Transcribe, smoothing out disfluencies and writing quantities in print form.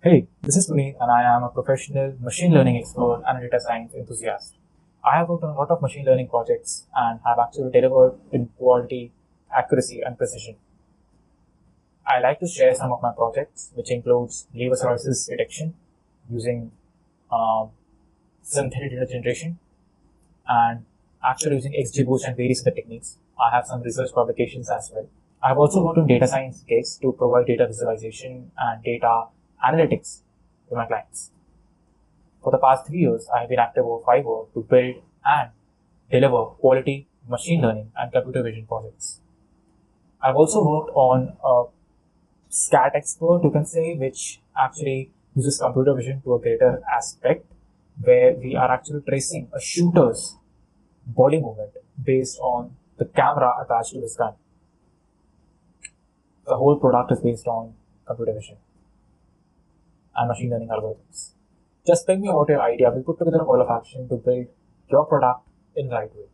Hey, this is Puneet and I am a professional machine learning expert and a data science enthusiast. I have worked on a lot of machine learning projects and have actually delivered in quality, accuracy and precision. I like to share some of my projects, which includes lever services detection using synthetic data generation and actually using XGBoost and various other techniques. I have some research publications as well. I've also worked on data science gigs to provide data visualization and data analytics to my clients. For the past 3 years, I have been active over Fiverr to build and deliver quality machine learning and computer vision projects. I've also worked on a SCAT expert, you can say, which actually uses computer vision to a greater aspect, where we are actually tracing a shooter's body movement based on the camera attached to his gun. The whole product is based on computer vision and machine learning algorithms. Just ping me about your idea. We'll put together a call of action to build your product in the right way.